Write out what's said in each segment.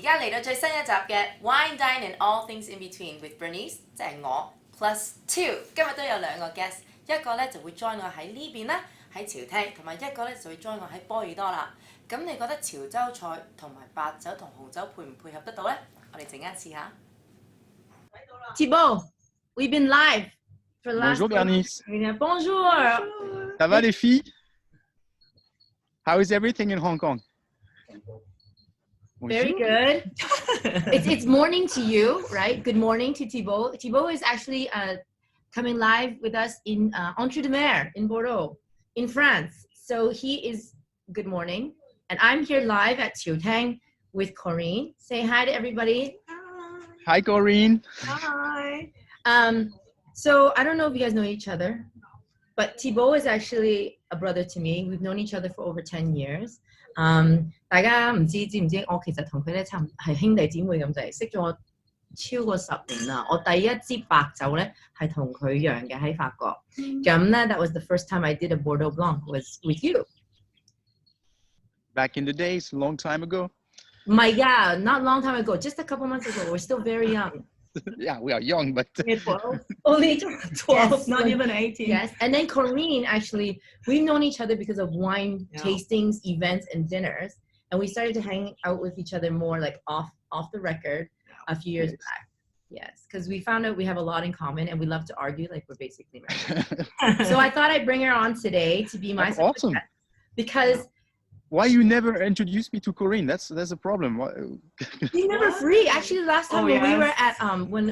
家嚟到最新一集嘅 Wine Dine and All Things in Between with Bernice， 即係我 plus two。今日都有兩個 guest， 一個咧就會 join 我喺呢邊啦，喺潮廳，同埋一個咧就會 join 我喺波爾多啦。咁你覺得潮州菜同埋白酒同紅酒配唔配合得到咧？我哋陣間試下。Thibault, we've been live for the last. Bonjour Bernice. Bonjour. Ça va les filles? How is everything in Hong Kong? Very good. It's morning to you, right? Good morning to Thibault. Thibault is actually coming live with us in Entre-deux-Mers in Bordeaux, in France. So he is good morning, and I'm here live at Chiu Tang with Corinne. Say hi to everybody. Hi Corinne. Hi. So I don't know if you guys know each other, but Thibault is actually a brother to me. We've known each other for over 10 years. 大家唔知唔知，我其實同佢咧差唔係兄弟姊妹咁滯，識咗超過10年啦。我第一支白酒咧係同佢釀嘅喺法國。咁咧 that was the first time I did a Bordeaux Blanc was with you. Back in the days, a long time ago. My God, not long time ago, just a couple months ago. We're still very young. Yeah, we are young, but 12. Only 12, yes, not even 18. Yes, and then Corinne, actually, we've known each other because of wine tastings, events, and dinners. And we started to hang out with each other more like off the record a few years back. Yes, because we found out we have a lot in common and we love to argue like we're basically married. So I thought I'd bring her on today to be my awesome. Because why you never introduced me to Corinne? That's a problem. She's never free. Actually, last time when we were at when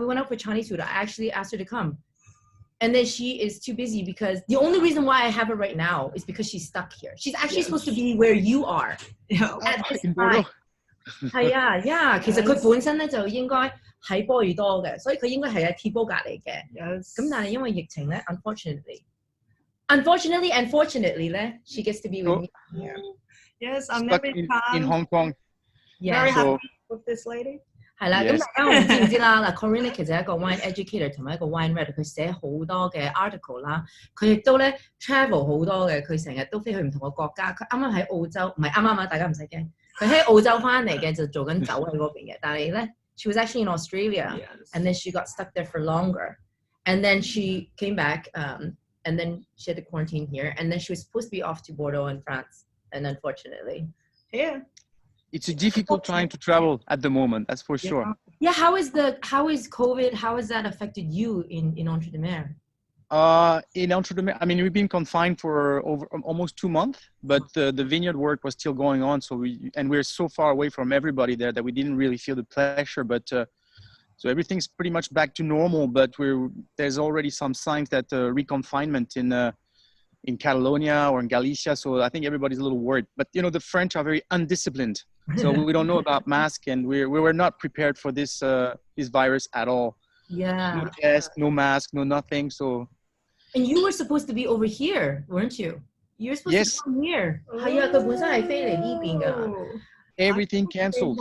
we went out for Chinese food, I actually asked her to come, and then she is too busy because the only reason why I have her right now is because she's stuck here. She's actually supposed to be where you are at this time. 係啊，其實佢本身咧就應該喺波爾多嘅，所以佢應該係喺 Thibault 隔離嘅。咁但係因為疫情咧 Unfortunately and fortunately, she gets to be with me here. Yes, I'm stuck never in Hong Kong. Yeah, very happy with this lady. 係啦，咁大家我唔知唔知啦。嗱 ，Corinne 咧其實係一個 wine educator 同埋一個 wine writer， 佢寫好多嘅 article 啦。佢亦都咧 travel 好多嘅，佢成日都飛去唔同嘅國家。佢啱啱喺澳洲，唔係啱啱啊，大家唔使驚。佢喺澳洲翻嚟嘅就做緊酒喺嗰邊嘅，但係咧 she was actually in Australia, and then she got stuck there for longer, and then she came back. And then she had to quarantine here, and then she was supposed to be off to Bordeaux in France, and unfortunately, it's a difficult time to travel at the moment. That's for sure. Yeah, how is COVID? How has that affected you in Entre-deux-Mers? In Entre-deux-Mers, I mean, we've been confined for over almost 2 months, but the vineyard work was still going on. So we're so far away from everybody there that we didn't really feel the pressure. But so everything's pretty much back to normal, but there's already some signs that reconfinement in Catalonia or in Galicia. So I think everybody's a little worried. But you know, the French are very undisciplined, so we don't know about masks, and we were not prepared for this virus at all. Yeah. No test, no mask, no nothing. So. And you were supposed to be over here, weren't you? You were supposed to come here. Everything cancelled.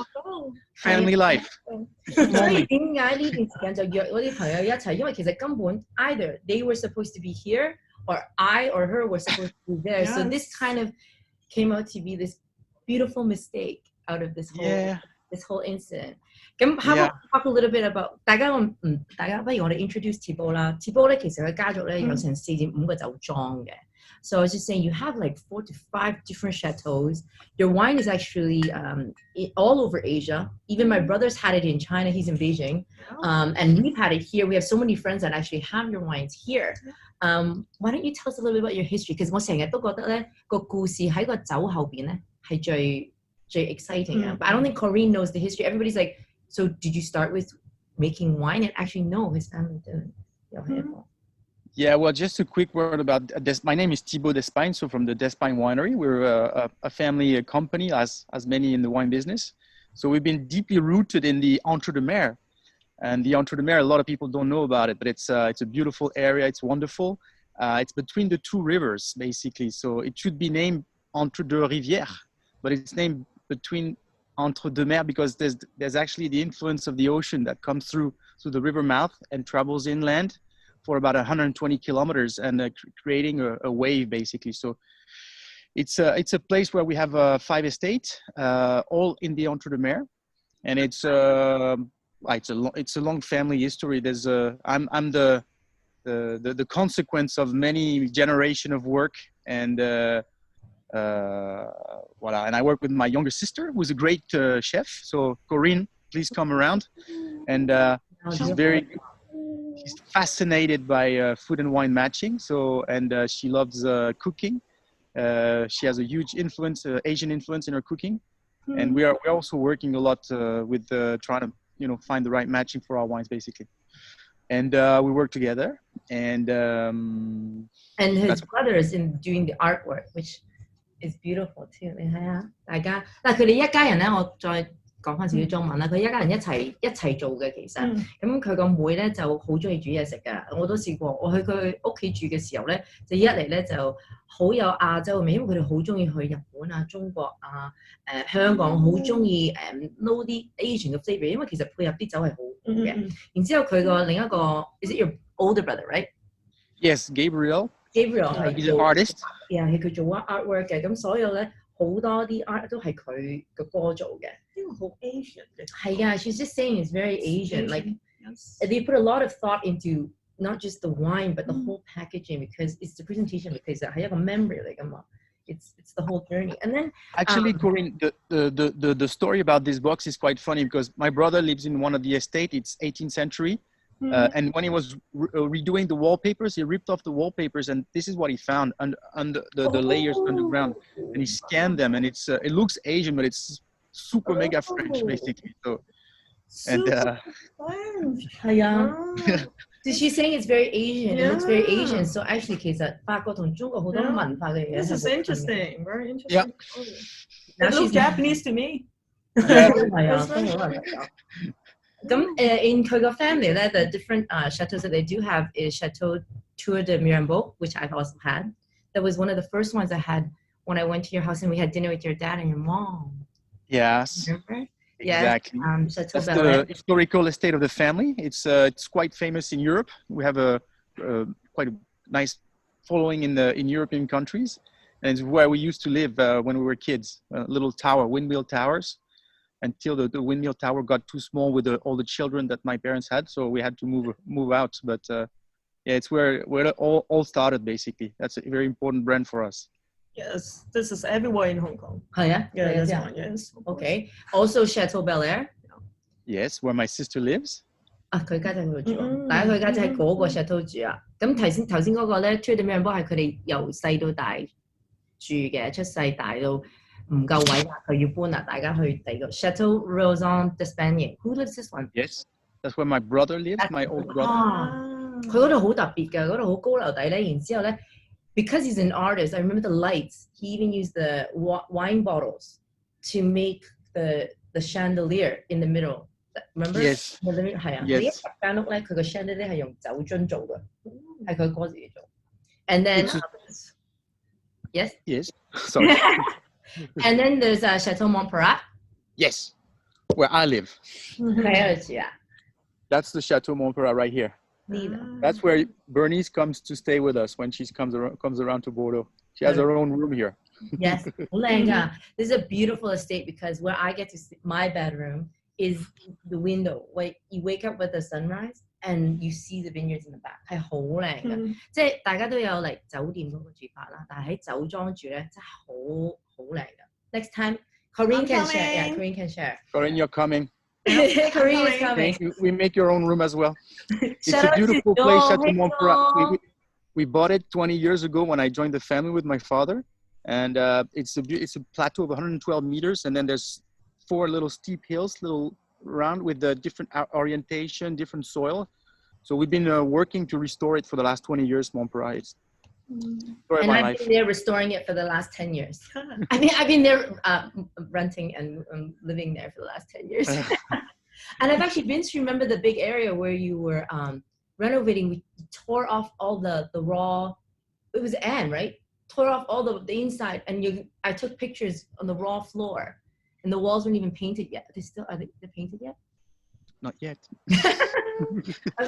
Family life. 所以點解呢段時間就約嗰啲朋友一齊？因為其實根本 either they were supposed to be here or I or her were supposed to be there. So this kind of came out to be this beautiful mistake out of this whole incident. 咁 how about talk a little bit about 大家不如我哋 introduce Thibault 啦。Thibault 咧其實佢家族咧有成4至5個酒莊嘅。So I was just saying, you have like 4 to 5 different chateaus. Your wine is actually all over Asia. Even my brother's had it in China. He's in Beijing. And we've had it here. We have so many friends that actually have your wines here. Why don't you tell us a little bit about your history? Because 我成日都覺得咧個故事喺個酒後邊咧係最 exciting 嘅。But I don't think Corinne knows the history. Everybody's like, so did you start with making wine? And actually, no, his family didn't. Yeah, well, just a quick word about my name is Thibault Despagne, so from the Despagne Winery. We're a family company, as many in the wine business. So we've been deeply rooted in the Entre-deux-Mers. And the Entre-deux-Mers, a lot of people don't know about it, but it's a beautiful area. It's wonderful. It's between the 2 rivers, basically. So it should be named Entre-deux-Rivières, but it's named between Entre-deux-Mers because there's actually the influence of the ocean that comes through the river mouth and travels inland for about 120 kilometers and creating a wave basically. So it's a place where we have 5 estates, all in the Entre-deux-Mers. and it's a long family history. There's I'm the consequence of many generation of work, and voila. And I work with my younger sister, who's a great chef. So Corinne, please come around. And she's fascinated by food and wine matching. So she loves cooking. She has a huge influence, Asian influence in her cooking. And we're also working a lot with trying to find the right matching for our wines, basically. And we work together, and his brother is in doing the artwork, which is beautiful too. 你睇下，大家嗱佢哋一家人咧，我再講翻少少中文啦。佢一家人一齊做嘅，其實咁佢個妹咧就好中意煮嘢食㗎。我都試過，我去佢屋企住嘅時候咧，就一嚟咧就好有亞洲味，因為佢哋好中意去日本啊、中國啊、香港，好中意撈啲 Asian 嘅 flavour， 因為其實配合啲酒係好嘅。然之後佢個另一個 is it your older brother, right? Yes, Gabriel. Gabriel 係 he's an artist. Yeah， 係佢做 artwork 嘅，咁所有咧好多啲 art 都係佢嘅哥做嘅。因為好 Asian 嘅。係啊 ，she's just saying it's very Asian. Like they put a lot of thought into not just the wine but the whole packaging because it's the presentation because 係一個 memory 嚟㗎嘛。It's the whole journey. And then actually, Corinne, the story about this box is quite funny because my brother lives in one of the estate. It's 18th century. And when he was redoing the wallpapers, he ripped off the wallpapers, and this is what he found under the layers underground. And he scanned them, and it looks Asian, but it's super mega French, basically. So, and she's saying it's very Asian. It looks very Asian. So actually, 其實法國同中國好多文化嘅嘢。This is interesting. Very interesting. Yeah. It looks Japanese to me. 係啊，都好難講。咁in 佢個 family 咧 the different chateaus that they do have is Chateau Tour de Mirambeau, which I've also had. That was one of the first ones I had when I went to your house and we had dinner with your dad and your mom. Yes. Remember? Exactly. Yes, Chateau That's Bellet. the historical estate of the family. It's quite famous in Europe. We have a quite a nice following in European countries, and it's where we used to live when we were kids. Little tower, windmill towers. Until the windmill tower got too small with all the children that my parents had, so we had to move out. But yeah, it's where it all started basically. That's a very important brand for us. Yes, this is everywhere in Hong Kong. Oh yeah, Yeah, this one. Yes. Okay. Also Chateau Bel-Air. Yes, where my sister lives. 佢家姐喺度住，但係佢家姐喺嗰個 Chateau 住啊。咁頭先嗰個咧 Tour de Mirambeau 係佢哋由細到大住嘅，出世大到。唔夠位啦，佢要搬啦，大家去第二個 Chateau Despagne. Who lives this one? Yes, that's where my brother lives, my old brother. 佢嗰度好特別㗎，嗰度好高樓底咧，然之後咧 because he's an artist, I remember the lights. He even used the wine bottles to make the chandelier in the middle. Remember? Yes. 係啊，你一入間屋咧，佢個 chandelier 係用酒樽做嘅，係佢哥自己做。And then yes. Yes. Sorry. And then there's Chateau Montparnasse. Yes, where I live. That's the Chateau Montparnasse right here. That's where Bernice comes to stay with us when she comes around to Bordeaux. She has her own room here. Yes, this is a beautiful estate because where I get to see my bedroom is the window. Where you wake up with the sunrise and you see the vineyards in the back. 係好靚嘅，即係大家都有嚟酒店嗰個住法啦，但係喺酒莊住咧真係好靚嘅。Next time, Corinne can share. Yeah, Corinne can share. Corinne, you're coming. Corinne is coming. We make your own room as well. It's a beautiful place, Chateau Montparnasse. We bought it 20 years ago when I joined the family with my father, and it's a plateau of 112 meters, and then there's 4 little steep hills, little round with the different orientation, different soil. So we've been working to restore it for the last 20 years, Montparnasse. And I've been there restoring it for the last 10 years. I mean, I've been there renting and living there for the last 10 years. And I've actually been to remember the big area where you were renovating. We tore off all the raw, it was Anne, right? Tore off all the inside, and I took pictures on the raw floor, and the walls weren't even painted yet. Are they painted yet? not yet.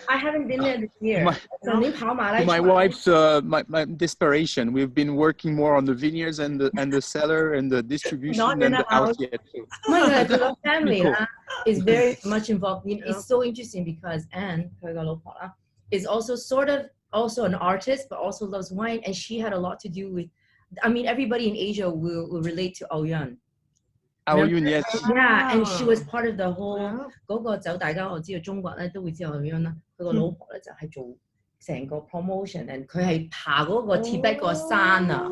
I haven't been there this year. My wife's my desperation. We've been working more on the vineyards and the cellar and the distribution Not than in the the house house. yet. My God, family Cool. is very much involved. You know, Yeah. it's so interesting because Anne is also sort of also an artist, but also loves wine, and she had a lot to do with. I mean, everybody in Asia will relate to Aoyuan. Aoyuan, yes. Yeah, and she was part of the whole Yeah. 嗰個酒，大家我知道中國咧都會知道咁樣啦。佢個老婆咧就係做成個 promotion，and 佢係爬嗰個 Tibet 個山啊。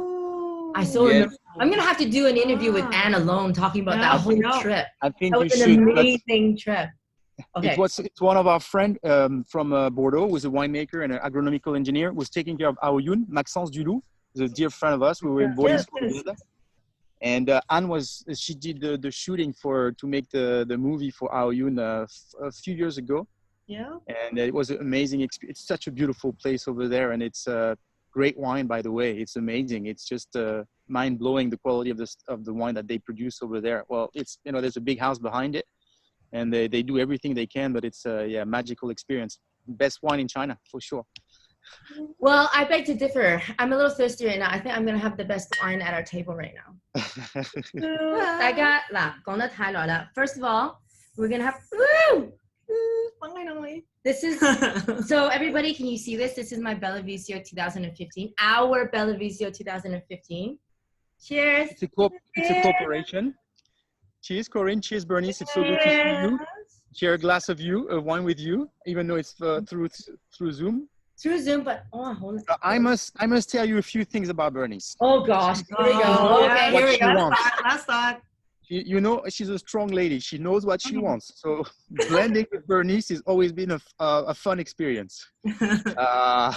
I so Yes. remember. I'm gonna have to do an interview with Anne alone talking about that whole trip. I think That you was an should. But amazing trip. Okay. it's one of our friend from Bordeaux, who's a winemaker and an agronomical engineer, was taking care of Aoyuan. Maxence Dulou is a dear friend of us. We were in boarding school together. And Anne she did the shooting to make the movie for Aoyuan a few years ago. Yeah. And it was an amazing experience. It's such a beautiful place over there, and it's great wine, by the way. It's amazing. It's just mind-blowing, the quality of the wine that they produce over there. Well, it's, you know, there's a big house behind it, and they do everything they can, but it's a magical experience. Best wine in China, for sure. Well, I beg to differ. I'm a little thirsty right now. I think I'm gonna have the best wine at our table right now. 大家嗱講得太耐啦。First of all, we're gonna have. Woo! Finally. This is so everybody. Can you see this? This is my Bellavito 2015. Our Bellavito 2015. Cheers. It's a corporation. Cheers, Corinne. Cheers, Bernice. It's so good to see you. Share a glass of wine with you, even though it's through Zoom. Through Zoom, but hold on. I must tell you a few things about Bernice. Oh gosh, here we go. Okay, here we go. Let's start. You know, she's a strong lady. She knows what she wants. So blending with Bernice has always been a fun experience. Because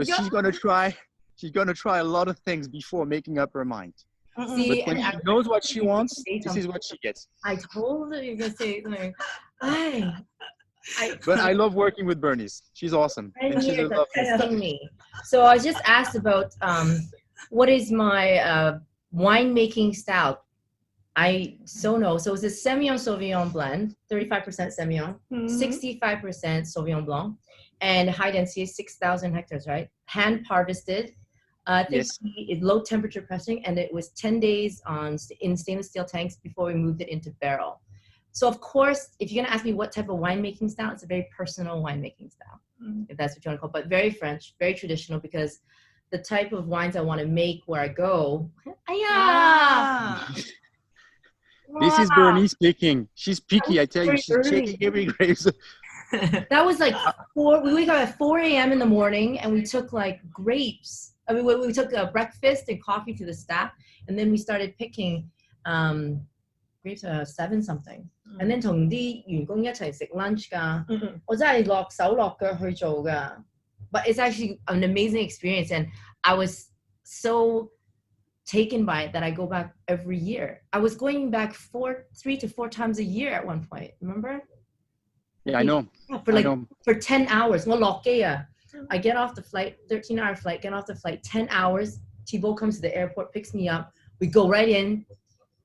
she's gonna try a lot of things before making up her mind. See, But when she knows what she wants, this is what she gets. I told her you're gonna say something. But I love working with Bernice. She's awesome. And she's a lovely testing me. So I just asked about what is my winemaking style. I know. So it's a Semillon Sauvignon blend, 35% Semillon, 65% Sauvignon Blanc, and high density is 6,000 hectares, right? Hand harvested. I think it's low temperature pressing, and it was 10 days in stainless steel tanks before we moved it into barrel. So of course, if you're gonna ask me what type of winemaking style, it's a very personal winemaking style, if that's what you want to call it, but very French, very traditional, because the type of wines I want to make where I go. This is Bernice speaking. She's picky, I tell you. She's checking every grape. That was like we wake up at 4 a.m. in the morning, and we took like grapes. I mean, we took breakfast and coffee to the staff, and then we started picking grapes 7 something. And then 同啲員工一齊食 lunch 㗎。我真係落手落腳去做㗎。But it's actually an amazing experience, and I was so taken by it that I go back every year. I was going back 3 to 4 times a year at one point. Remember? Yeah, I know. For 10 hours. 我落機啊. I get off the flight, 13-hour flight, get off the flight, 10 hours. Thibault comes to the airport, picks me up. We go right in,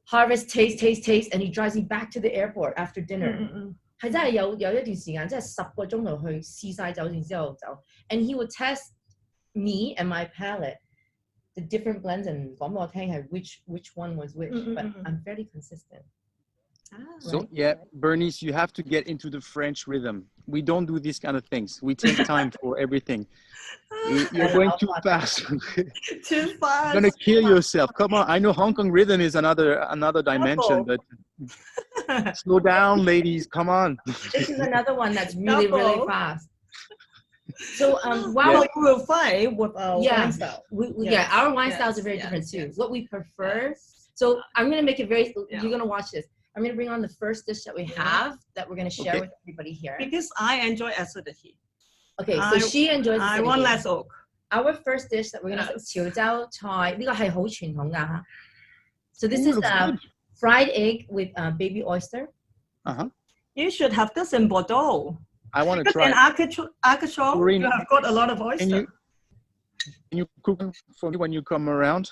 harvest, taste, and he drives me back to the airport after dinner. 係真係有一段時間，真係10個鐘頭去試晒酒，然之後走。And he would test me and my palate, the different blends, and講俾我聽係which one was which. But I'm fairly consistent. So yeah, Bernice, you have to get into the French rhythm. We don't do these kind of things. We take time for everything. You're going too fast. Too fast. You're gonna kill yourself. Come on. I know Hong Kong rhythm is another dimension, but slow down, ladies. Come on. This is another one that's really fast. So we'll fight with our wine style. Our wine styles are very different too. What we prefer. So I'm gonna make it very. You're gonna watch this. I'm going to bring on the first dish that we have that we're going to share with everybody here. Because I enjoy acidity. Okay, so she enjoys acidity. I want less oak. Our first dish that we're going to Chiu Chow. This is 好傳統㗎. So this is fried egg with baby oyster. You should have this in Bordeaux. I want to try. In Arcachon, you have got a lot of oyster. Can you cook for me when you come around?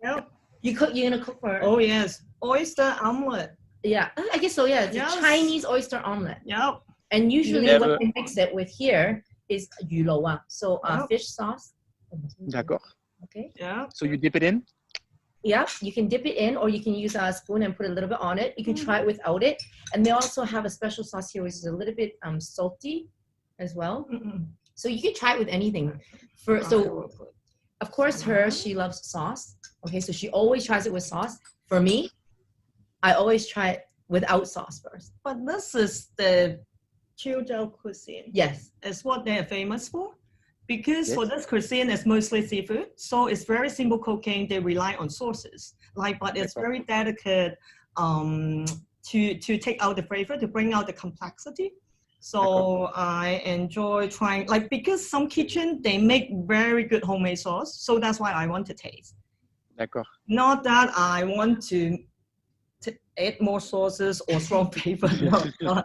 Yep. You're going to cook for her? Oh, yes. Oyster omelette. Yeah, I guess so, yeah. It's a Chinese oyster omelette. Yep. And usually what they mix it with here is 魚露啊, so fish sauce. D'accord. Okay. Yeah. So you dip it in? Yeah, you can dip it in, or you can use a spoon and put a little bit on it. You can try it without it. And they also have a special sauce here, which is a little bit salty as well. So you can try it with anything. So, of course, she loves sauce. Okay, so she always tries it with sauce. For me, I always try it without sauce first. But this is the Chiu Chow cuisine. Yes. It's what they are famous for. Because for this cuisine, it's mostly seafood. So it's very simple cooking. They rely on sauces. But it's very delicate to take out the flavor, to bring out the complexity. So I enjoy trying, because some kitchen, they make very good homemade sauce. So that's why I want to taste. D'accord. Not that I want to add more sauces or strong flavor. No.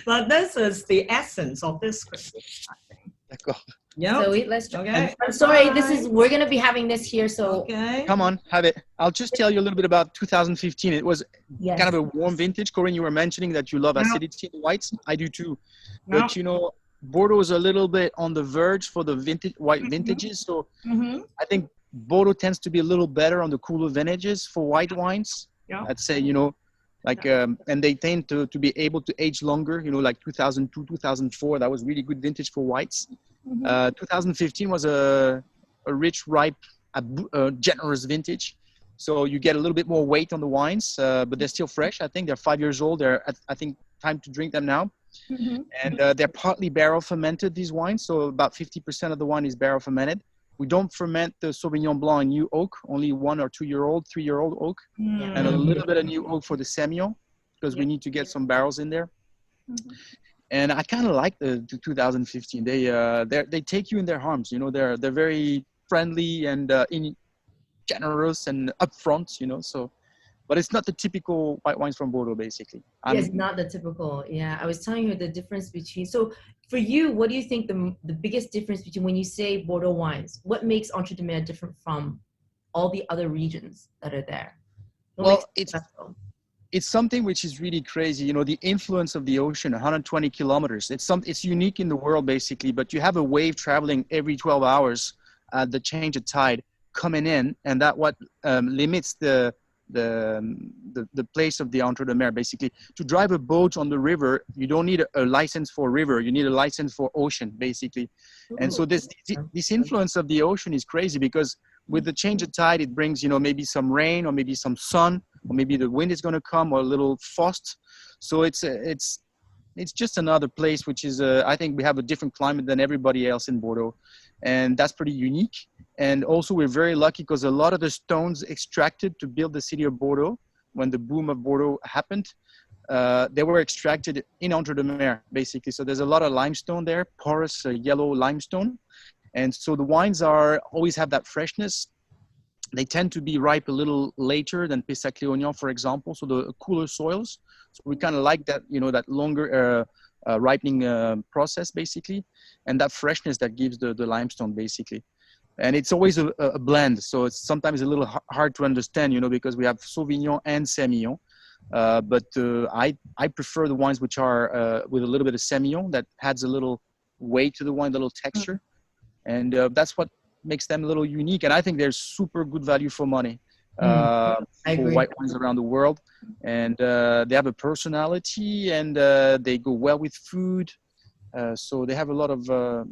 But this is the essence of this cuisine, I think. D'accord. Yeah. So let's try. Okay. I'm sorry, we're going to be having this here, so. Okay. Come on, have it. I'll just tell you a little bit about 2015. It was kind of a warm vintage. Corinne, you were mentioning that you love acidity in whites. I do too. But Bordeaux is a little bit on the verge for the white vintages. So I think Bordeaux tends to be a little better on the cooler vintages for white wines. Yeah. I'd say, and they tend to be able to age longer, like 2002, 2004. That was really good vintage for whites. 2015 was a rich, ripe, generous vintage. So you get a little bit more weight on the wines, but they're still fresh. I think they're 5 years old. I think time to drink them now. And they're partly barrel fermented, these wines. So about 50% of the wine is barrel fermented. We don't ferment the Sauvignon Blanc in new oak, only 1 or 2 year old, 3 year old oak, and a little bit of new oak for the Semillon, because we need to get some barrels in there. And I kind of like the 2015. They take you in their arms. They're very friendly and generous and upfront. So, but it's not the typical white wines from Bordeaux, basically. It's not the typical. Yeah, I was telling you the difference between. So, for you, what do you think the biggest difference between when you say Bordeaux wines? What makes Entre-deux-Mers different from all the other regions that are there? It's something which is really crazy. The influence of the ocean, 120 kilometers. It's unique in the world, basically. But you have a wave traveling every 12 hours at the change of tide coming in, and that what limits the place of the Entre-deux-Mers. Basically, to drive a boat on the river, you don't need a license for river. You need a license for ocean, basically. And so this influence of the ocean is crazy, because with the change of tide, it brings maybe some rain, or maybe some sun, or maybe the wind is going to come, or a little frost. So it's just another place which is I think we have a different climate than everybody else in Bordeaux, and that's pretty unique. And also we're very lucky, because a lot of the stones extracted to build the city of Bordeaux, when the boom of Bordeaux happened, they were extracted in Entre-deux-Mers, basically. So there's a lot of limestone there, porous yellow limestone. And so the wines always have that freshness. They tend to be ripe a little later than Pessac-Léognan, for example, so the cooler soils. So we kind of like that, that longer ripening process, basically, and that freshness that gives the limestone, basically. And it's always a blend, so it's sometimes a little hard to understand, because we have Sauvignon and Semillon. But I prefer the wines which are with a little bit of Semillon, that adds a little weight to the wine, a little texture. And that's what makes them a little unique. And I think they're super good value for money for white wines around the world. And they have a personality, and they go well with food. So they have a lot of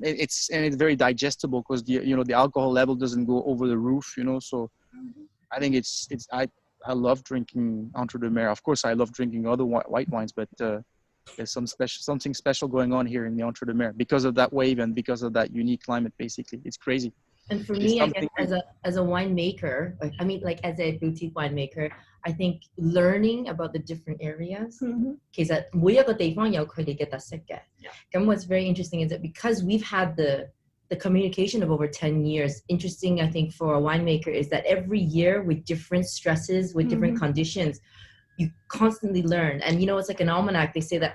it's very digestible, because the alcohol level doesn't go over the roof. So I think I love drinking Entre-deux-Mers. Of course, I love drinking other white wines, but there's something special going on here in the Entre-deux-Mers because of that wave and because of that unique climate. Basically, it's crazy. And for me, I guess as a winemaker, as a boutique winemaker, I think learning about the different areas. 其實每一個地方有佢哋嘅特色嘅。咁 what's very interesting is that because we've had the communication of over 10 years, interesting, I think, for a winemaker is that every year with different stresses, with different conditions, you constantly learn. And, it's like an almanac. They say that,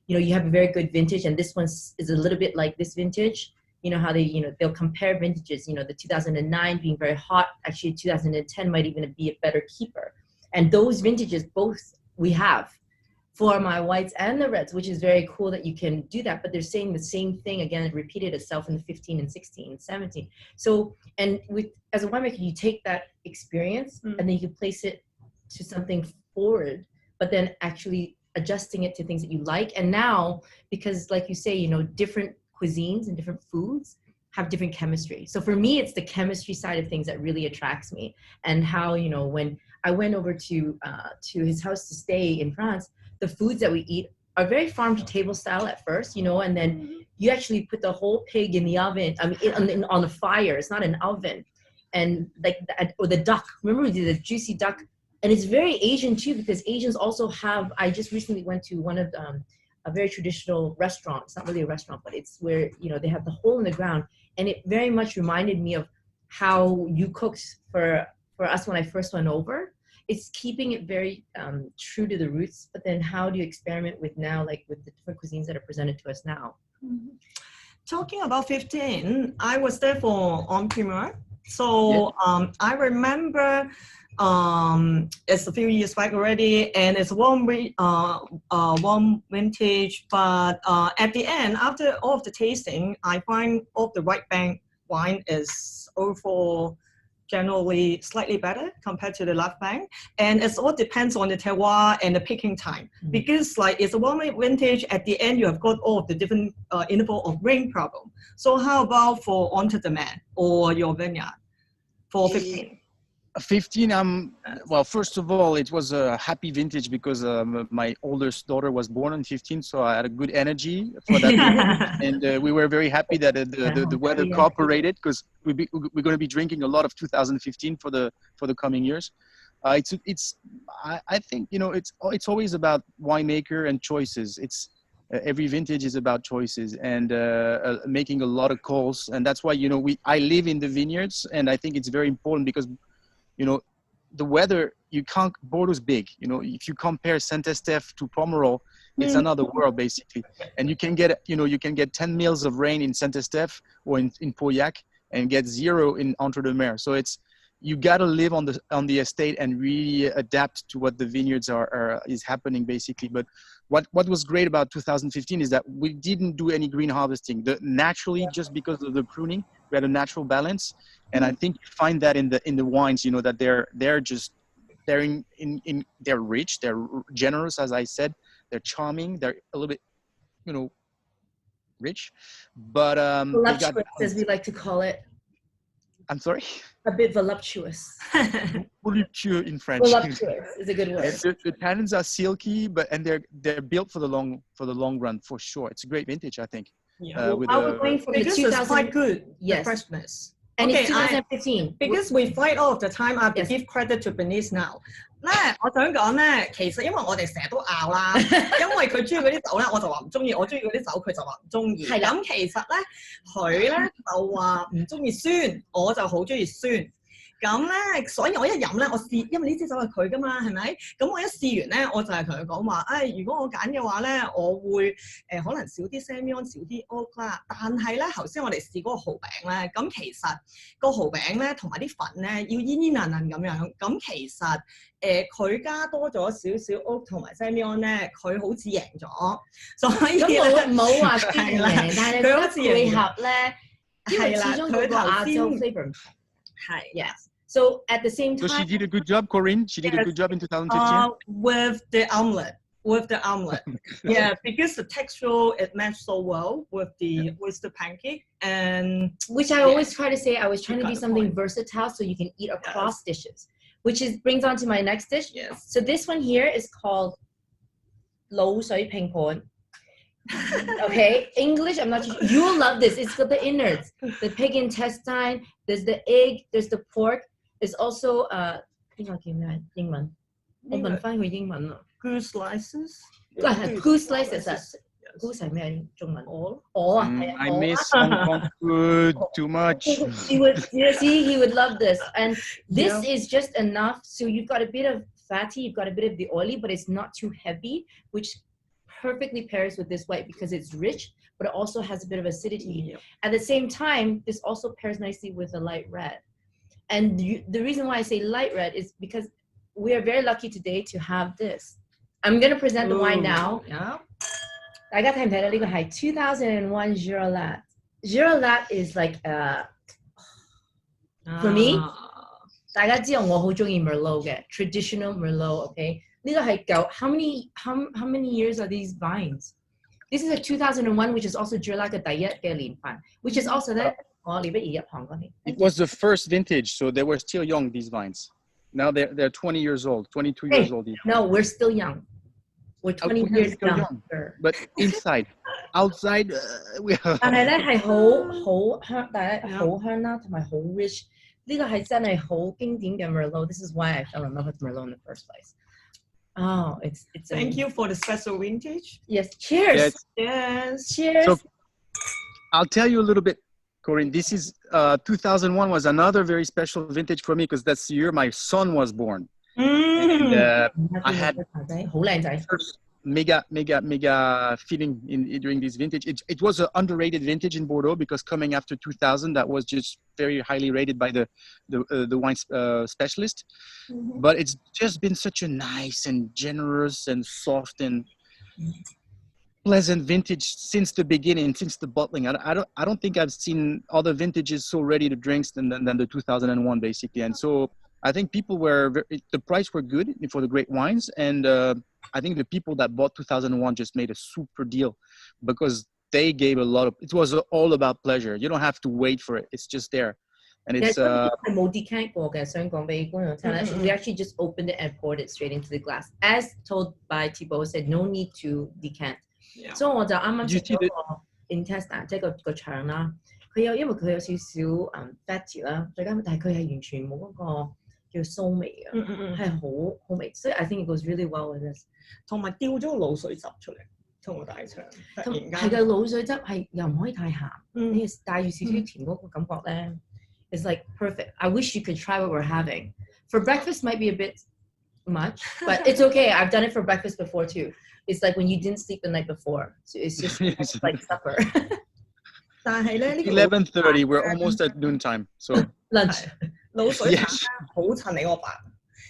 you have a very good vintage, and this one is a little bit like this vintage. How they'll compare vintages, the 2009 being very hot, actually 2010 might even be a better keeper. And those vintages, both we have. for my whites and the reds, which is very cool that you can do that. But they're saying the same thing again, it repeated itself in the 15 and 16 and 17. So, and with as a winemaker, you take that experience and then you can place it to something forward, but then actually adjusting it to things that you like. And now, because like you say, you know, different cuisines and different foods have different chemistry. So for me, it's the chemistry side of things that really attracts me, and how, you know, when I went over to his house to stay in France, the foods that we eat are very farm to table style at first, you know, and then you actually put the whole pig in the oven, I mean, on a fire. It's not an oven. And like, or the duck, remember we did the juicy duck, and it's very Asian too, because Asians also have, I just recently went to one of a very traditional restaurant. It's not really a restaurant, but it's where, you know, they have the hole in the ground. And it very much reminded me of how you cooked for us when I first went over. It's keeping it very true to the roots, but then how do you experiment with now, like with the different cuisines that are presented to us now? Talking about 15, I was there for on premiere. So I remember it's a few years back already, and it's warm vintage, but at the end, after all of the tasting, I find all the right bank wine is overall generally slightly better compared to the left bank, and it all depends on the terroir and the picking time, because like it's a warm vintage, at the end you have got all of the different interval of rain problem. So how about for onto demand or your vineyard for 15? 15, well, first of all, it was a happy vintage because my oldest daughter was born on 15, so I had a good energy for that. And we were very happy that the weather cooperated, because we're going to be drinking a lot of 2015 for the coming years. I think, you know, it's always about winemaker and choices. It's every vintage is about choices and making a lot of calls, and that's why, you know, I live in the vineyards, and I think it's very important because, you know, the weather, you can't, Bordeaux's big, you know, if you compare Saint-Estèphe to Pomerol, it's another world basically. And you can get, you know, you can get 10 mils of rain in Saint-Estèphe or in Pauillac and get 0 in Entre-deux-Mers. So it's, you got to live on the estate and really adapt to what the vineyards is happening basically. But what was great about 2015 is that we didn't do any green harvesting. Naturally, just because of the pruning, we had a natural balance. And I think you find that in the wines, you know, that they're rich, they're generous, as I said, they're charming, they're a little bit, you know, rich, but voluptuous, as we like to call it. I'm sorry? A bit voluptuous. Voluptueux in French. Voluptuous is a good word. The tannins are silky, and they're built for the long run, for sure. It's a great vintage, I think. Yeah. We're going for the 2000. It's quite good. Yes. The freshness. And it's 2015. Because we fight all of the time, I have to give credit to Bernice now. 咧，我想講咧，其實因為我哋成日都拗啦，因為佢中意嗰啲酒咧，我就話唔中意；我中意嗰啲酒，佢就話唔中意。咁其實咧，佢咧就話唔中意酸，我就好中意酸。咁咧，所以我一飲咧，我試，因為呢支酒係佢噶嘛，係咪？咁我一試完咧，我就係同佢講話，如果我揀嘅話咧，我會可能少啲 Semillon 少啲 Oak 啦。但係咧，頭先我哋試嗰個蠔餅咧，咁其實個蠔餅咧同埋啲粉咧要煙煙韌韌咁樣。咁其實佢加多咗少少 Oak 同埋 Semillon 咧，佢好似贏咗。所以咁冇話邊贏，但係佢好似配合咧，因為始終佢個亞洲 flavour 唔同。係 yes。So at the same time, so she did a good job, Corinne. She did a good job in 2015 with the omelette. Yeah, because the texture it matched so well with the oyster pancake, and which I always try to say, I was trying to do something versatile so you can eat across dishes, which brings on to my next dish. Yes. So this one here is called 滷水拼盤. Okay, English, I'm not sure. You'll love this. It's got the innards, the pig intestine, there's the egg, there's the pork. It's also 邊個叫咩英文？我問翻佢英文啊。Goose slices. Goose slices 啊。Goose 係咩中文？鵝啊，係啊。I miss Hong Kong food too much. He would love this, and this is just enough. So you've got a bit of fatty, you've got a bit of the oily, but it's not too heavy, which perfectly pairs with this white because it's rich, but it also has a bit of acidity. Yep. At the same time, this also pairs nicely with a light red. And the reason why I say light red is because we are very lucky today to have this I'm gonna present the wine now. Yeah. 大家睇唔睇到呢個係2001 Girolat? Girolat is like for me. 大家知道我好中意 Merlot 嘅 traditional Merlot. Okay. 呢個係舊 how many years are these vines? This is a 2001, which is also Girolat 嘅第一嘅年份 which is also that 我廖碧兒入行嗰年。It was the first vintage, so they were still young, these vines. Now they're 20 years old, 22 years old. No, we're still young. We're 20 years young. But inside, outside, we are. 但係咧係好香，大家好香啦，同埋好 rich。呢個係真係好經典嘅 Merlot. This is why I fell in love with Merlot in the first place. Oh, it's. Thank you for the special vintage. Yes. Cheers. Yes. Cheers. So, I'll tell you a little bit, Corinne. This is 2001 was another very special vintage for me because that's the year my son was born. And, I had first mega feeling during this vintage. It was an underrated vintage in Bordeaux because coming after 2000, that was just very highly rated by the wine specialist. But it's just been such a nice and generous and soft and pleasant vintage since the beginning, since the bottling. I don't think I've seen other vintages so ready to drink than the 2001 basically. And so I think people the price were good for the great wines. And I think the people that bought 2001 just made a super deal because they gave a lot of, it was all about pleasure. You don't have to wait for it. It's just there. And it's we actually just opened it and poured it straight into the glass. As told by Thibault, said no need to decant. So 我就啱啱食咗個 intestine， 即係個腸啦。因為佢有少少fatty 啦，最緊要但係佢係完全冇嗰個叫酥味嘅，係好味。所以 I think it goes really well with this。同埋掉咗個滷水汁出嚟，同個大腸。係嘅，滷水汁係又唔可以太鹹，你帶住少少甜嗰個感覺咧 ，it's like perfect. I wish you could try what we're having. For breakfast might be a bit much, but it's okay. I've done it for breakfast before too. It's like when you didn't sleep the night before. So it's just like supper. 但係咧呢個 11:30, we're almost at noontime. So lunch. 滷水蛋好襯你個白，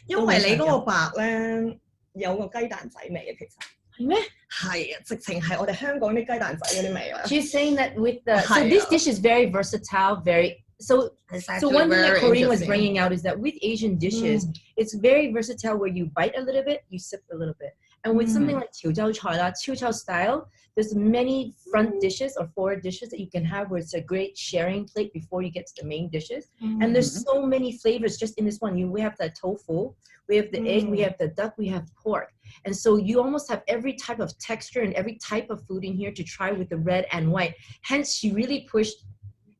因為你嗰個白咧有個雞蛋仔味嘅，其實係咩？係啊，直情係我哋香港啲雞蛋仔嗰啲味啊。She's saying that with the so this dish is very versatile, very so one thing that Corinne was bringing out is that with Asian dishes, it's very versatile where you bite a little bit, you sip a little bit. And with something like Chiu Chow style, there's many front dishes or forward dishes that you can have where it's a great sharing plate before you get to the main dishes. And there's so many flavors just in this one. We have the tofu, we have the egg, we have the duck, we have pork. And so you almost have every type of texture and every type of food in here to try with the red and white. Hence, she really pushed.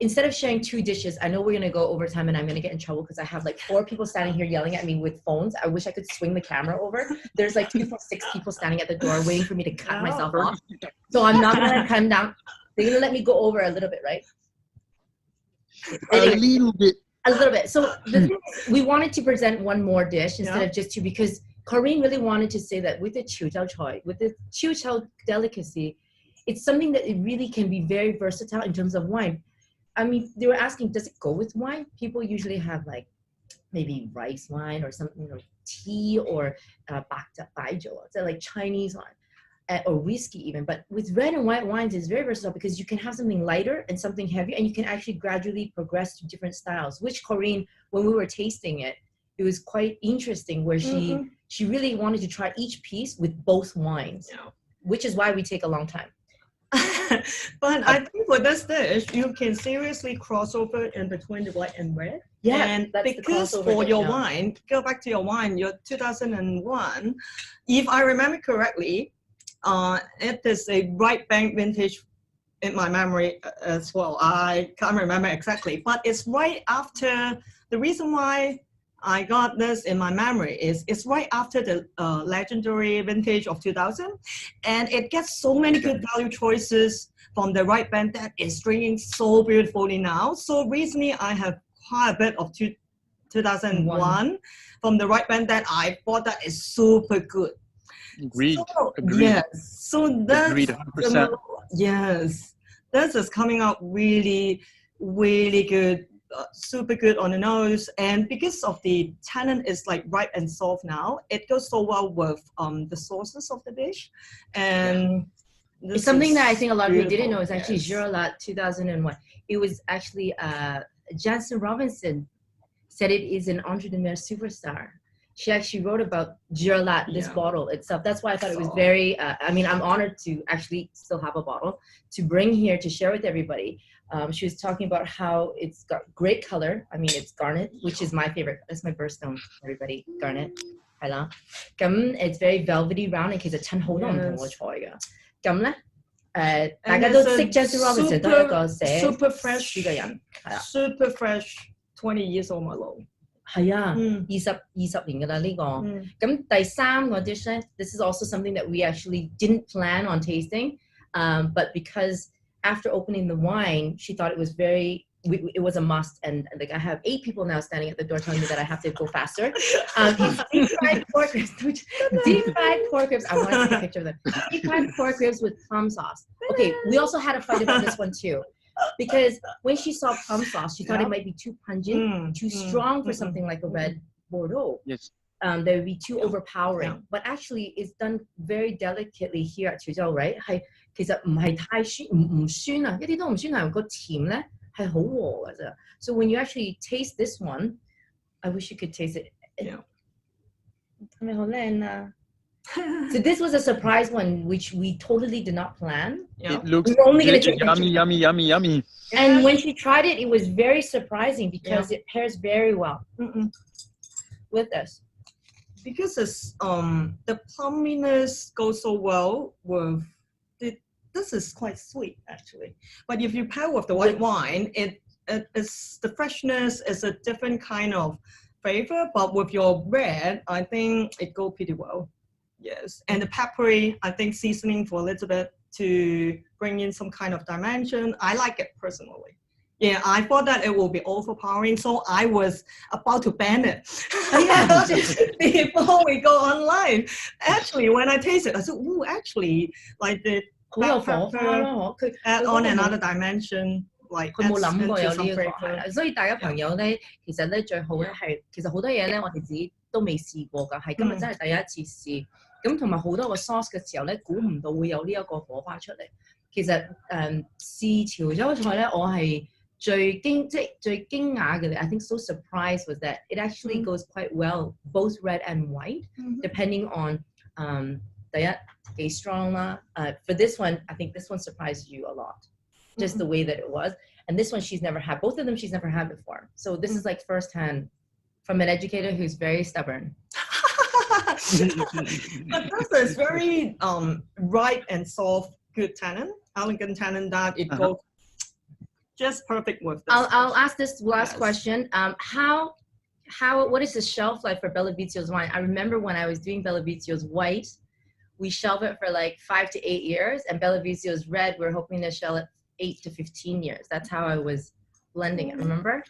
Instead of sharing two dishes, I know we're going to go over time and I'm going to get in trouble because I have like 4 people standing here yelling at me with phones. I wish I could swing the camera over. There's like 6 people standing at the door waiting for me to cut myself off. So I'm not going to come down. They're going to let me go over a little bit, right? A little bit. So we wanted to present one more dish instead of just 2 because Corinne really wanted to say that with the Chiu Chow, with the Chiu Chow delicacy, it's something that it really can be very versatile in terms of wine. I mean, they were asking, does it go with wine? People usually have like maybe rice wine or something, or tea or baijiu, so like Chinese wine or whiskey even. But with red and white wines, it's very versatile because you can have something lighter and something heavier, and you can actually gradually progress to different styles. Which Corinne, when we were tasting it, it was quite interesting where she really wanted to try each piece with both wines, which is why we take a long time. But I think for this dish, you can seriously cross over in between the white and red. Yeah, and that's because for your wine, go back to your wine, your 2001, if I remember correctly, it is a right bank vintage in my memory as well. I can't remember exactly, but it's right after, the reason why I got this in my memory is it's right after the legendary vintage of 2000, and it gets so many good value choices from the right band that is drinking so beautifully now. So recently I have quite a bit of 2001 from the right band that I bought that is super good. Agreed. Yes. So that's agreed 100%. Yes. This is coming out really, really good super good on the nose, and because of the tannin is like ripe and soft now, it goes so well with the sauces of the dish. And it's something that I think a lot of people didn't know is actually Girolat 2001. It was actually Jansen Robinson said it is an entrepreneur superstar. She actually wrote about Girolat, this bottle itself. That's why I thought it was very, I mean, I'm honored to actually still have a bottle to bring here to share with everybody. She was talking about how it's got great color. I mean, it's garnet, which is my favorite. That's my birthstone, everybody. Garnet. It's very velvety round and 其實襯好多唔同嘅菜㗎。咁咧，大家都識 Jansen Robinson 都係一個寫 super fresh 呢個人，係啦 super fresh 20 years old Merlot。係啊，20年㗎啦呢個。咁第三個 dish 咧 ，this is also something that we actually didn't plan on tasting, but because after opening the wine, she thought it was it was a must, and like I have 8 people now standing at the door telling me that I have to go faster. Deep fried pork ribs. Deep fried pork ribs. I want to take a picture of them. Deep fried pork ribs with plum sauce. Okay, we also had a fight about this one too. Because when she saw plum sauce, she thought it might be too pungent, too strong for something like a red Bordeaux. Yes. They would be too overpowering. But actually, it's done very delicately here at Chiu Chow, right? 係其實唔係太酸，唔酸啊，一啲都唔酸，係個甜咧係好和㗎咋。So when you actually taste this one, I wish you could taste it. 係咪好靚啊？ So this was a surprise one, which we totally did not plan. It looks yummy. And when she tried it, it was very surprising because it pairs very well with this. Because it's, the plumminess goes so well with this is quite sweet actually. But if you pair with the white wine, it's the freshness is a different kind of flavor. But with your red, I think it goes pretty well. Yes, and the peppery, I think seasoning for a little bit to bring in some kind of dimension. I like it personally. Yeah, I thought that it will be overpowering, so I was about to ban it before we go online. Actually, when I taste it, I said, "Ooh, actually, like the pepper add on another dimension." Like 佢冇諗過有呢一個係啦，所以大家朋友咧，其實咧最好咧係，其實好多嘢咧我哋自己都未試過㗎，係今日真係第一次試。咁同埋好多個 sauce 嘅時候咧，估唔到會有呢一個火花出嚟。其實試潮州菜咧，我係最驚訝嘅。I think so surprised was that it actually goes quite well both red and white, depending on 第一幾 strong 啦。For this one, I think this one surprised you a lot. Just the way that it was. And this one she's never had. Both of them she's never had before. So this is like firsthand from an educator who's very stubborn. But this is very ripe and soft, good tannin, elegant tannin that it goes just perfect with this. I'll ask this last question. What is the shelf life for Bellavito's wine? I remember when I was doing Bellavito's white, we shelve it for like 5 to 8 years, and Bellavito's red, we're hoping to shelve it 8 to 15 years. That's how I was blending it, remember?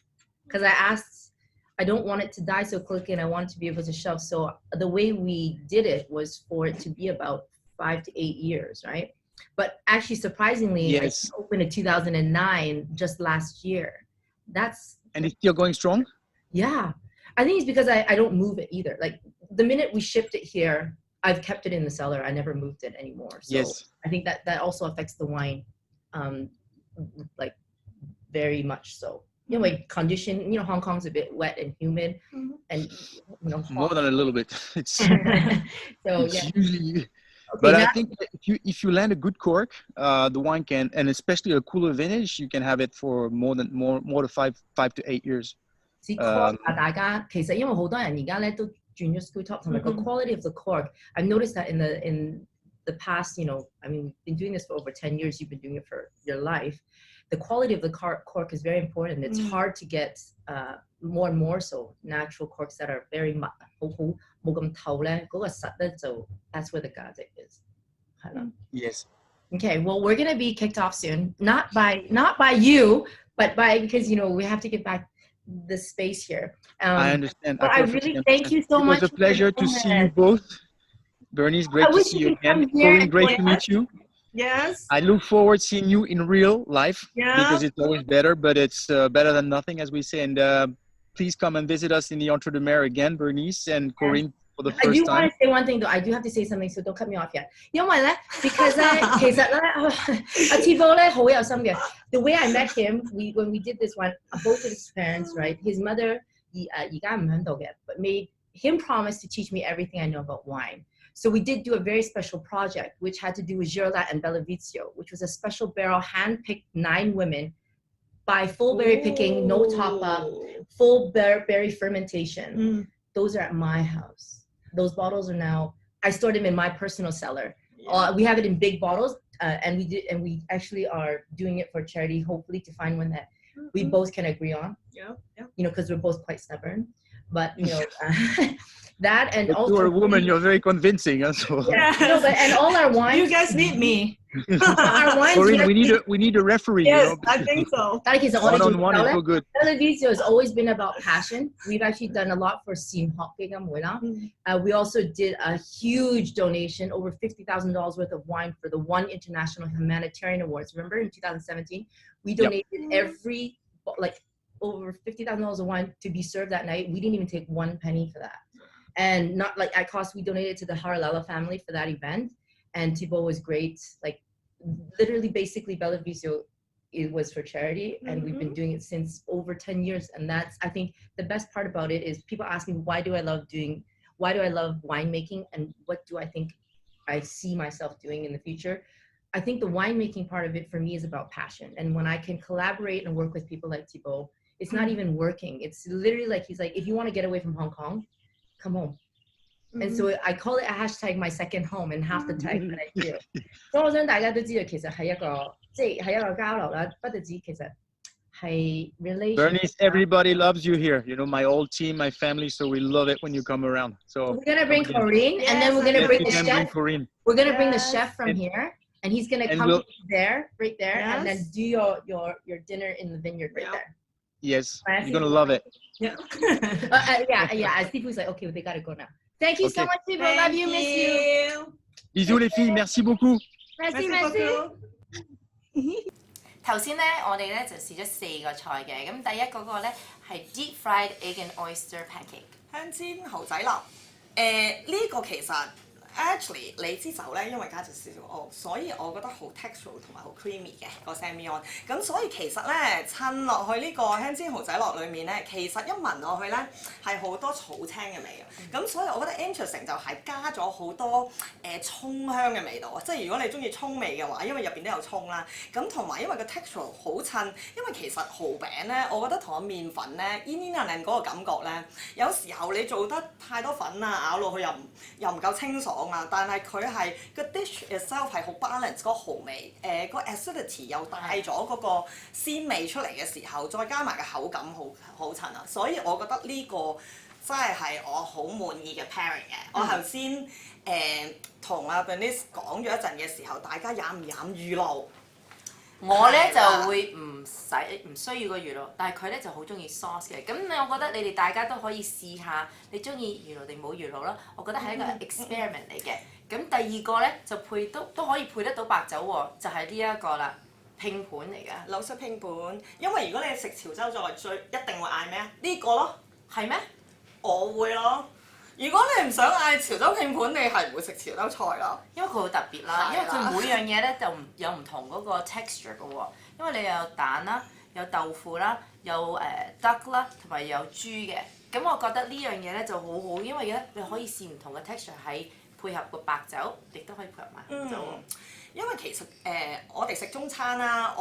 Because I asked, I don't want it to die so quickly and I want it to be able to shelf. So the way we did it was for it to be about 5 to 8 years, right? But actually, surprisingly, I opened in 2009, just last year. And it's still going strong? Yeah. I think it's because I don't move it either. Like the minute we shipped it here, I've kept it in the cellar. I never moved it anymore. So I think that also affects the wine. Like very much so. You know, like condition, you know, Hong Kong's a bit wet and humid and, you know, more than a little bit. It's, so, it's usually, but I think if you land a good cork, the wine can, and especially a cooler vintage, you can have it for more than 5 to 8 years. See, cork 大家其實因為好多人而家咧都轉咗 screw top 同埋個 quality of the cork. I've noticed that in the past, you know, I mean, we've been doing this for over 10 years. You've been doing it for your life. The quality of the cork is very important. It's hard to get more and more so natural corks that are very冇咁透咧，嗰個實咧就 that's where the gaze is. Yes. Okay, well, we're gonna be kicked off soon. Not by you, but because you know we have to get back the space here. I understand. But I really thank you so much. It was a pleasure to see you both. Bernice, great to see you again. Corinne, great to meet you. Yes. I look forward seeing you in real life because it's always better, but it's better than nothing, as we say. And please come and visit us in the Entre deux Mers again, Bernice and Corinne, for the I first do time. want to say one thing though. I do have to say something, so don't cut me off yet. 因為咧，because 咧，其實咧，阿 Thibault 咧好有心嘅。The way I met him, when we did this one, both of his parents, right? His mother 而家唔喺度嘅, but made him promise to teach me everything I know about wine. So we did do a very special project, which had to do with Girolat and Bellavito, which was a special barrel hand-picked 9 women by full berry picking, no top up, full berry fermentation. Those are at my house. Those bottles are now, I stored them in my personal cellar. We have it in big bottles, and we actually are doing it for charity, hopefully to find one that we both can agree on. Yeah. You know, because we're both quite stubborn. But you know, that and but also you're a woman, you're very convincing. So. Yeah, no, but and all our wines. You guys need me. Our wines. Corinne, we need a referee. Yes, you know? I think so. One-on-one is so good. Bellavito has always been about passion. We've actually done a lot for Sim Hok. We also did a huge donation, over $50,000 worth of wine for the One International Humanitarian Awards. Remember in 2017, we donated every over $50,000 of wine to be served that night. We didn't even take 1 penny for that. And not like at cost, we donated to the Haralala family for that event. And Thibault was great. Like literally, basically, Bellavito, it was for charity. And we've been doing it since over 10 years. And that's, I think, the best part about it is people ask me, why do I love winemaking? And what do I think I see myself doing in the future? I think the winemaking part of it for me is about passion. And when I can collaborate and work with people like Thibault, it's not even working. It's literally like, he's like, if you want to get away from Hong Kong, come home. And so I call it a hashtag my second home and half the time that I do. So 我想大家都知道其實係一個交流啦，不單止其實係 relation. Bernice, everybody loves you here. You know, my old team, my family, so we love it when you come around. So we're gonna bring Corinne, and then we're gonna bring the chef. We're gonna bring the chef from here, and he's gonna come there, right there, and then do your dinner in the vineyard right there. Yes, you're gonna love it. Yeah. As people's like, okay, they gotta go now. Thank you so much, people. Love you, miss you. Bisous les filles, merci beaucoup. Merci. 頭先咧，我哋咧就試咗4個菜嘅，咁第一嗰個咧係 deep fried egg and oyster pancake，香煎蠔仔酪。呢個其實 actually 你支酒咧，因為加咗少少澳，所以我覺得好 textural 同埋好 creamy 嘅個 Semillon。咁所以其實咧，襯落去呢個香煎蠔仔酪裏面咧，其實一聞落去咧係好多草青嘅味嘅。咁所以我覺得 interesting 就係加咗好多葱香嘅味道啊！即係如果你中意葱味嘅話，因為入邊都有葱啦。咁同埋因為個 textural 好襯，因為其實蠔餅咧，我覺得同個麵粉咧煙煙韌韌嗰個感覺咧，有時候你做得太多粉啊，咬落去又唔夠清爽。但係佢係個 dish itself 係好 balance 嗰個蠔味，個 acidity 又帶咗嗰個鮮味出嚟嘅時候，再加埋個口感好襯啊！所以我覺得呢個真係我好滿意嘅 pairing 嘅。我頭先同阿 Bernice 講咗一陣嘅時候，大家飲唔飲魚露？我咧就會唔需要個魚露，但係佢咧就好中意 sauce 嘅。咁我覺得你哋大家都可以試下，你中意魚露定冇魚露啦。我覺得係一個 experiment 嚟嘅。咁第二個咧就都可以配得到白酒喎，就係呢一個啦，拼盤嚟㗎。滷水拼盤，因為如果你食潮州菜，一定會嗌咩啊？呢個咯，係咩？我會咯。如果你唔想嗌潮州拼盤，你係唔會食潮州菜咯。因為佢好特別啦，因為佢每樣嘢咧就有唔同嗰個 texture 嘅喎。因為你有蛋啦，有豆腐啦，有duck 啦，同埋有豬嘅。咁我覺得呢樣嘢咧就好好，因為咧你可以試唔同嘅 texture 喺配合個白酒，亦都可以配合埋紅酒。因為其實我哋食中餐啦，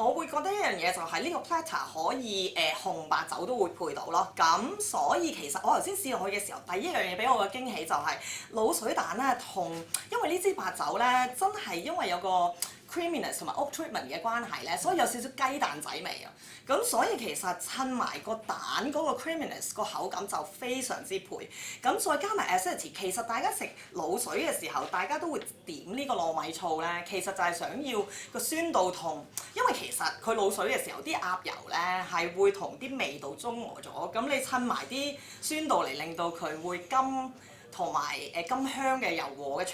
我會覺得一樣嘢就係呢個 platter 可以紅白酒都會配到咯。咁所以其實我頭先試落去嘅時候，第一樣嘢俾我嘅驚喜就係滷水蛋咧，因為呢支白酒咧真係因為有個 creaminess 同埋 oak treatment 嘅關係咧，所以有少少雞蛋仔味啊。咁所以其實襯埋個蛋嗰個 creaminess 個口感就非常之配。咁再加埋 acidity， 其實大家食滷水嘅時候，大家都會點呢個糯米醋咧，其實就係想要個酸度因為其實佢滷水嘅時候啲鴨油咧係會同啲味道中和咗，咁你襯埋啲酸度嚟令到佢會甘同埋甘香嘅柔和嘅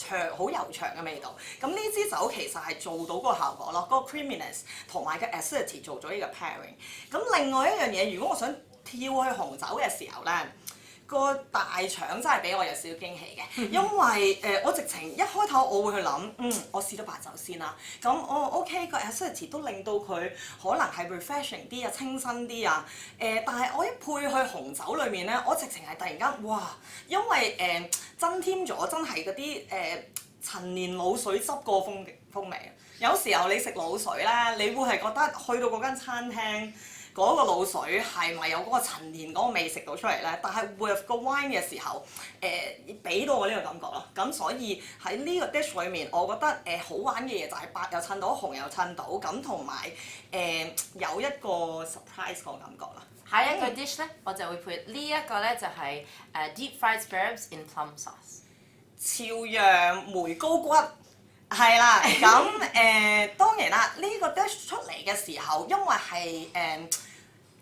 好悠長嘅味道。咁呢支酒其實係做到嗰個效果咯，嗰個 creaminess 同埋嘅 acidity 做咗呢個 pairing。咁另外一樣嘢，如果我想跳去紅酒嘅時候咧，個大腸真係俾我有少少驚喜嘅，因為我直情一開頭我會去諗，我試咗白酒先啦。咁OK 個 acidity 都令到佢可能係 refreshing 啲啊，清新啲啊。但係我一配去紅酒裏面咧，我直情係突然間哇，因為增添咗真係嗰啲陳年滷水汁個風味。有時候你食滷水咧，你會係覺得去到嗰間餐廳。嗰個滷水係咪有嗰個陳年嗰個味食到出嚟咧？但係 with 個 wine 嘅時候，俾到我呢個感覺咯。咁所以喺呢個 dish 裏面，我覺得好玩嘅嘢就係白又襯到，紅又襯到，咁同埋有一個 surprise 個感覺啦。下一個 dish 咧，我就會配呢一個咧，就係deep fried spare ribs in plum sauce。潮陽梅羔骨。係啦，咁當然啦，呢個 dish 出嚟嘅時候，因為係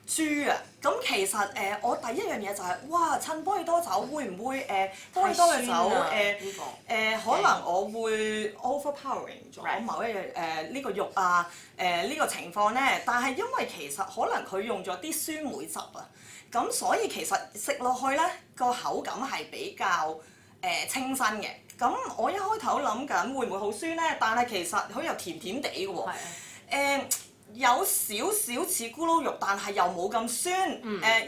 豬啊，咁其實我第一樣嘢就係哇，襯波爾多酒會唔會波爾多嘅酒可能我會 overpowering 咗某一樣呢個肉啊呢個情況咧，但係因為其實可能佢用咗啲酸梅汁啊，咁所以其實食落去咧個口感係比較清新嘅。咁我一開頭諗緊會唔會好酸咧？但係其實佢又甜甜地嘅喎。有少少似咕嚕肉，但係又冇咁酸。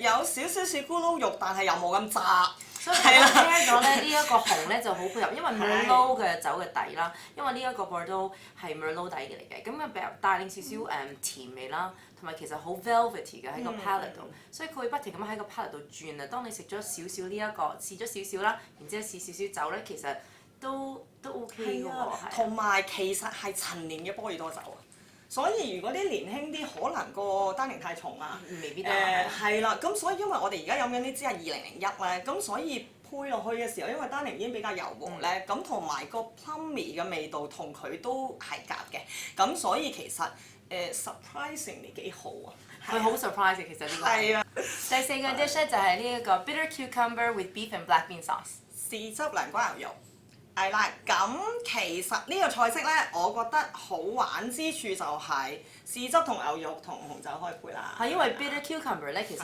有少少似咕嚕肉，但係又冇咁炸。所以我聽咗咧，呢一個紅咧就好配合，因為 Merlot 嘅酒嘅底啦，因為呢一個 Bordeaux 係 Merlot 底嘅嚟嘅，咁啊帶領少少甜味啦，同埋其實好 velvety 嘅喺個 palate 度，所以佢會不停咁喺個 palate 度轉啊。當你食咗少少呢一個，試咗少少啦，然之後試少少酒咧，其實都 OK 嘅喎。同埋其實係陳年嘅波爾多酒啊。所以如果啲年輕啲，可能個單寧太重啊，未必得。係啦，咁所以因為我哋而家飲緊呢支係2001咧，咁所以配落去嘅時候，因為單寧已經比較柔和咧，咁同埋個 plummy 嘅味道同佢都係夾嘅，咁所以其實surprisingly 幾好啊。佢好 surprise 嘅其實呢個。係啊。第四個 dish 咧就係呢一個 bitter cucumber with beef and black bean sauce。豉汁涼瓜牛肉。係啦，咁其實呢個菜式咧，我覺得好玩之處就係豉汁同牛肉同紅酒可以配啦。係因為 bitter cucumber 咧其實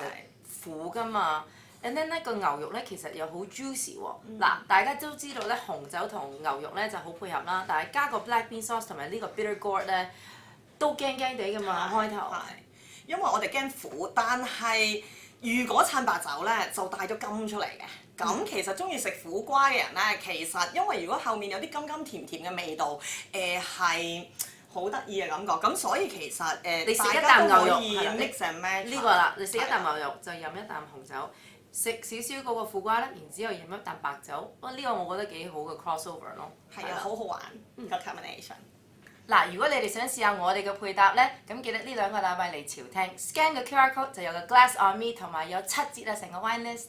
苦㗎嘛 ，and then 咧個牛肉咧其實又好 juicy 喎。嗱，大家都知道咧紅酒同牛肉咧就好配合啦，但係加個 black bean sauce 同埋呢個 bitter gourd 咧都驚驚地㗎嘛開頭。係，因為我哋驚苦，但係如果襯白酒咧就帶咗甘出嚟嘅。咁其實中意食苦瓜嘅人咧，其實因為如果後面有啲甘甘甜甜嘅味道，係好得意嘅感覺。咁所以其實你食一啖牛肉mix and match 呢個啦，你食一啖牛肉就飲一啖紅酒，食少少嗰個苦瓜咧，然之後飲一啖白酒。呢個我覺得幾好嘅 crossover 咯。係啊，好好玩個 combination。嗱，如果你哋想試下我哋嘅配搭咧，咁記得呢2個禮拜嚟潮廳 scan 個 QR code 就有個 glass on me 同埋有7折啊，成個 wine list。